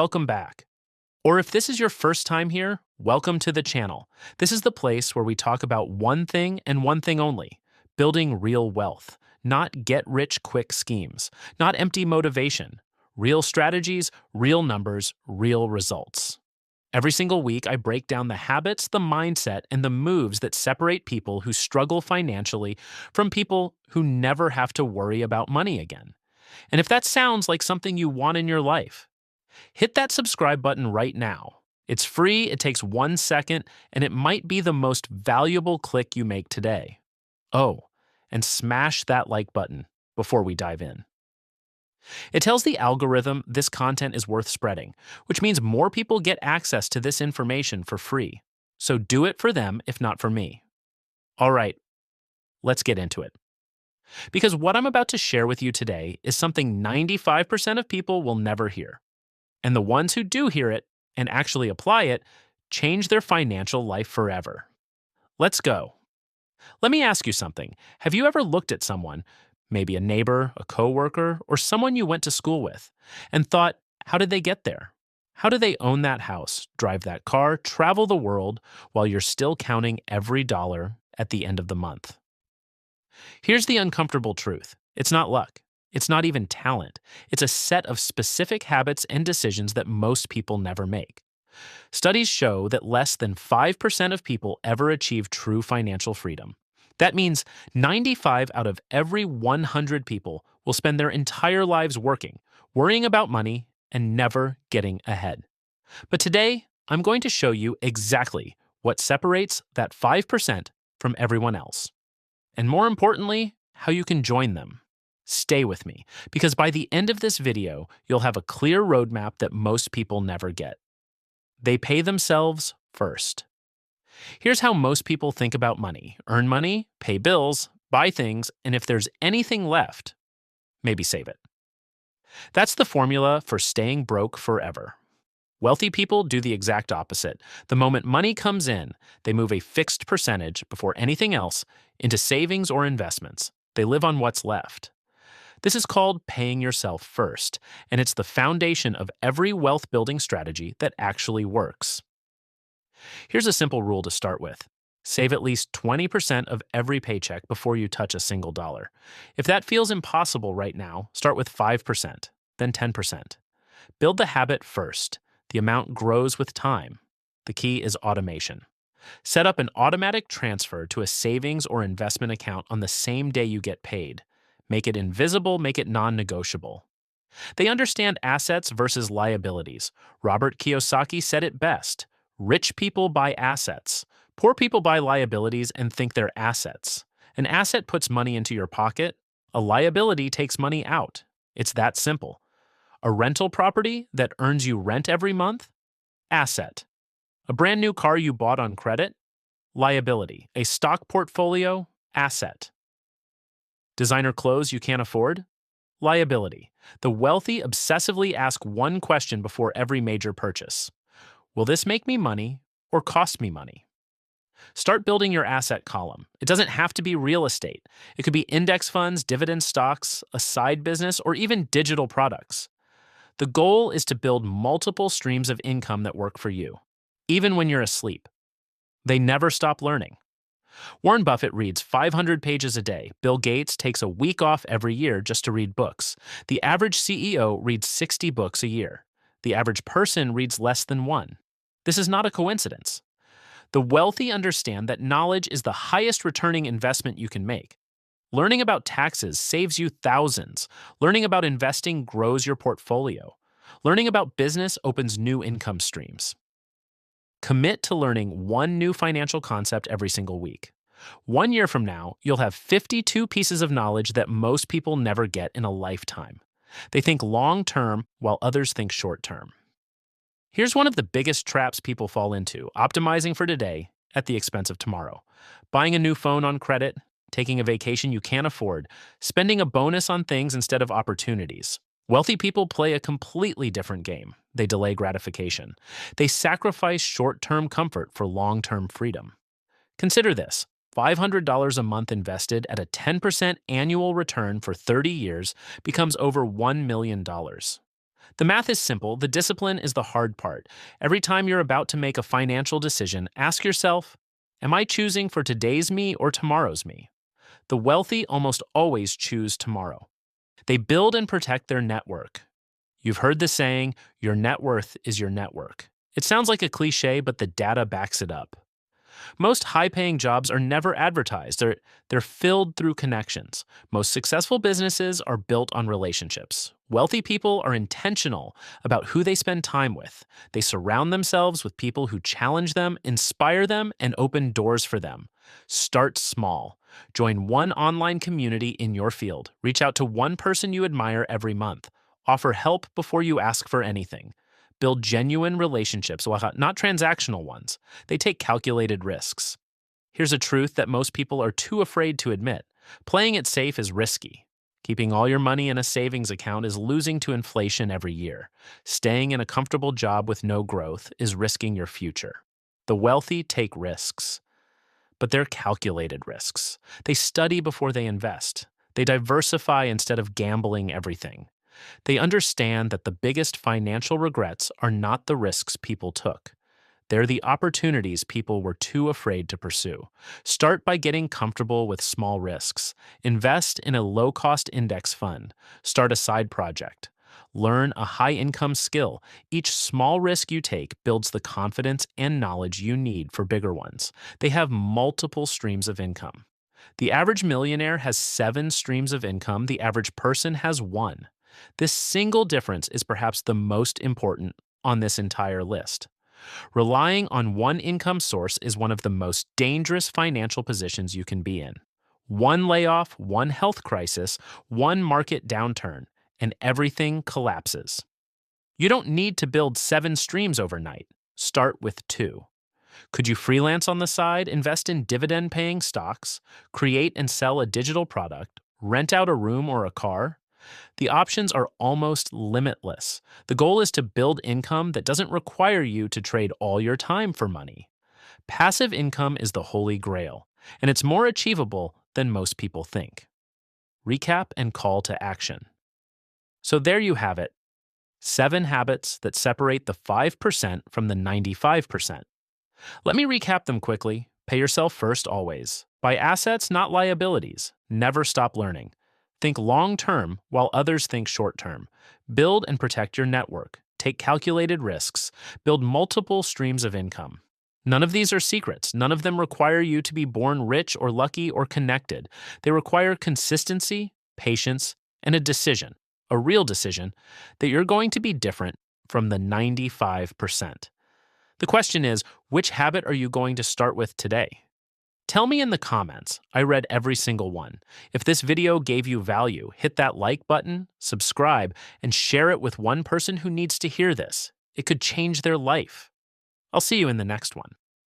welcome back. Or if this is your first time here, welcome to the channel. This is the place where we talk about one thing and one thing only: building real wealth, not get rich quick schemes, not empty motivation, real strategies, real numbers, real results. Every single week, I break down the habits, the mindset, and the moves that separate people who struggle financially from people who never have to worry about money again. And if that sounds like something you want in your life, hit that subscribe button right now. It's free, it takes 1 second, and it might be the most valuable click you make today. Oh, and smash that like button before we dive in. It tells the algorithm this content is worth spreading, which means more people get access to this information for free. So do it for them, if not for me. All right, let's get into it. Because what I'm about to share with you today is something 95% of people will never hear. And the ones who do hear it and actually apply it change their financial life forever. Let's go. Let me ask you something. Have you ever looked at someone, maybe a neighbor, a coworker, or someone you went to school with, and thought, how did they get there? How do they own that house, drive that car, travel the world, while you're still counting every dollar at the end of the month? Here's the uncomfortable truth. It's not luck. It's not even talent. It's a set of specific habits and decisions that most people never make. Studies show that less than 5% of people ever achieve true financial freedom. That means 95 out of every 100 people will spend their entire lives working, worrying about money, and never getting ahead. But today, I'm going to show you exactly what separates that 5% from everyone else. And more importantly, how you can join them. Stay with me, because by the end of this video, you'll have a clear roadmap that most people never get. They pay themselves first. Here's how most people think about money: earn money, pay bills, buy things, and if there's anything left, maybe save it. That's the formula for staying broke forever. Wealthy people do the exact opposite. The moment money comes in, they move a fixed percentage before anything else into savings or investments. They live on what's left. This is called paying yourself first, and it's the foundation of every wealth-building strategy that actually works. Here's a simple rule to start with. Save at least 20% of every paycheck before you touch a single dollar. If that feels impossible right now, start with 5%, then 10%. Build the habit first. The amount grows with time. The key is automation. Set up an automatic transfer to a savings or investment account on the same day you get paid. Make it invisible, make it non-negotiable. They understand assets versus liabilities. Robert Kiyosaki said it best: rich people buy assets. Poor people buy liabilities and think they're assets. An asset puts money into your pocket. A liability takes money out. It's that simple. A rental property that earns you rent every month? Asset. A brand new car you bought on credit? Liability. A stock portfolio? Asset. Designer clothes you can't afford? Liability. The wealthy obsessively ask one question before every major purchase: will this make me money or cost me money? Start building your asset column. It doesn't have to be real estate. It could be index funds, dividend stocks, a side business, or even digital products. The goal is to build multiple streams of income that work for you, even when you're asleep. They never stop learning. Warren Buffett reads 500 pages a day. Bill Gates takes a week off every year just to read books. The average CEO reads 60 books a year. The average person reads less than one. This is not a coincidence. The wealthy understand that knowledge is the highest returning investment you can make. Learning about taxes saves you thousands. Learning about investing grows your portfolio. Learning about business opens new income streams. Commit to learning one new financial concept every single week. 1 year from now, you'll have 52 pieces of knowledge that most people never get in a lifetime. They think long-term while others think short-term. Here's one of the biggest traps people fall into: optimizing for today at the expense of tomorrow. Buying a new phone on credit, taking a vacation you can't afford, spending a bonus on things instead of opportunities. Wealthy people play a completely different game. They delay gratification. They sacrifice short-term comfort for long-term freedom. Consider this: $500 a month invested at a 10% annual return for 30 years becomes over $1 million. The math is simple, the discipline is the hard part. Every time you're about to make a financial decision, ask yourself, am I choosing for today's me or tomorrow's me? The wealthy almost always choose tomorrow. They build and protect their network. You've heard the saying, your net worth is your network. It sounds like a cliche, but the data backs it up. Most high paying jobs are never advertised, they're filled through connections. Most successful businesses are built on relationships. Wealthy people are intentional about who they spend time with. They surround themselves with people who challenge them, inspire them, and open doors for them. Start small. Join one online community in your field. Reach out to one person you admire every month. Offer help before you ask for anything. Build genuine relationships, not transactional ones. They take calculated risks. Here's a truth that most people are too afraid to admit. Playing it safe is risky. Keeping all your money in a savings account is losing to inflation every year. Staying in a comfortable job with no growth is risking your future. The wealthy take risks, but they're calculated risks. They study before they invest. They diversify instead of gambling everything. They understand that the biggest financial regrets are not the risks people took. They're the opportunities people were too afraid to pursue. Start by getting comfortable with small risks. Invest in a low-cost index fund. Start a side project. Learn a high-income skill. Each small risk you take builds the confidence and knowledge you need for bigger ones. They have multiple streams of income. The average millionaire has 7 streams of income. The average person has 1. This single difference is perhaps the most important on this entire list. Relying on one income source is one of the most dangerous financial positions you can be in. One layoff, one health crisis, one market downturn, and everything collapses. You don't need to build 7 streams overnight. Start with 2. Could you freelance on the side, invest in dividend-paying stocks, create and sell a digital product, rent out a room or a car? The options are almost limitless. The goal is to build income that doesn't require you to trade all your time for money. Passive income is the holy grail, and it's more achievable than most people think. Recap and call to action. So there you have it. 7 habits that separate the 5% from the 95%. Let me recap them quickly. Pay yourself first always. Buy assets, not liabilities. Never stop learning. Think long-term while others think short-term. Build and protect your network. Take calculated risks. Build multiple streams of income. None of these are secrets. None of them require you to be born rich or lucky or connected. They require consistency, patience, and a decision, a real decision, that you're going to be different from the 95%. The question is, which habit are you going to start with today? Tell me in the comments. I read every single one. If this video gave you value, hit that like button, subscribe, and share it with one person who needs to hear this. It could change their life. I'll see you in the next one.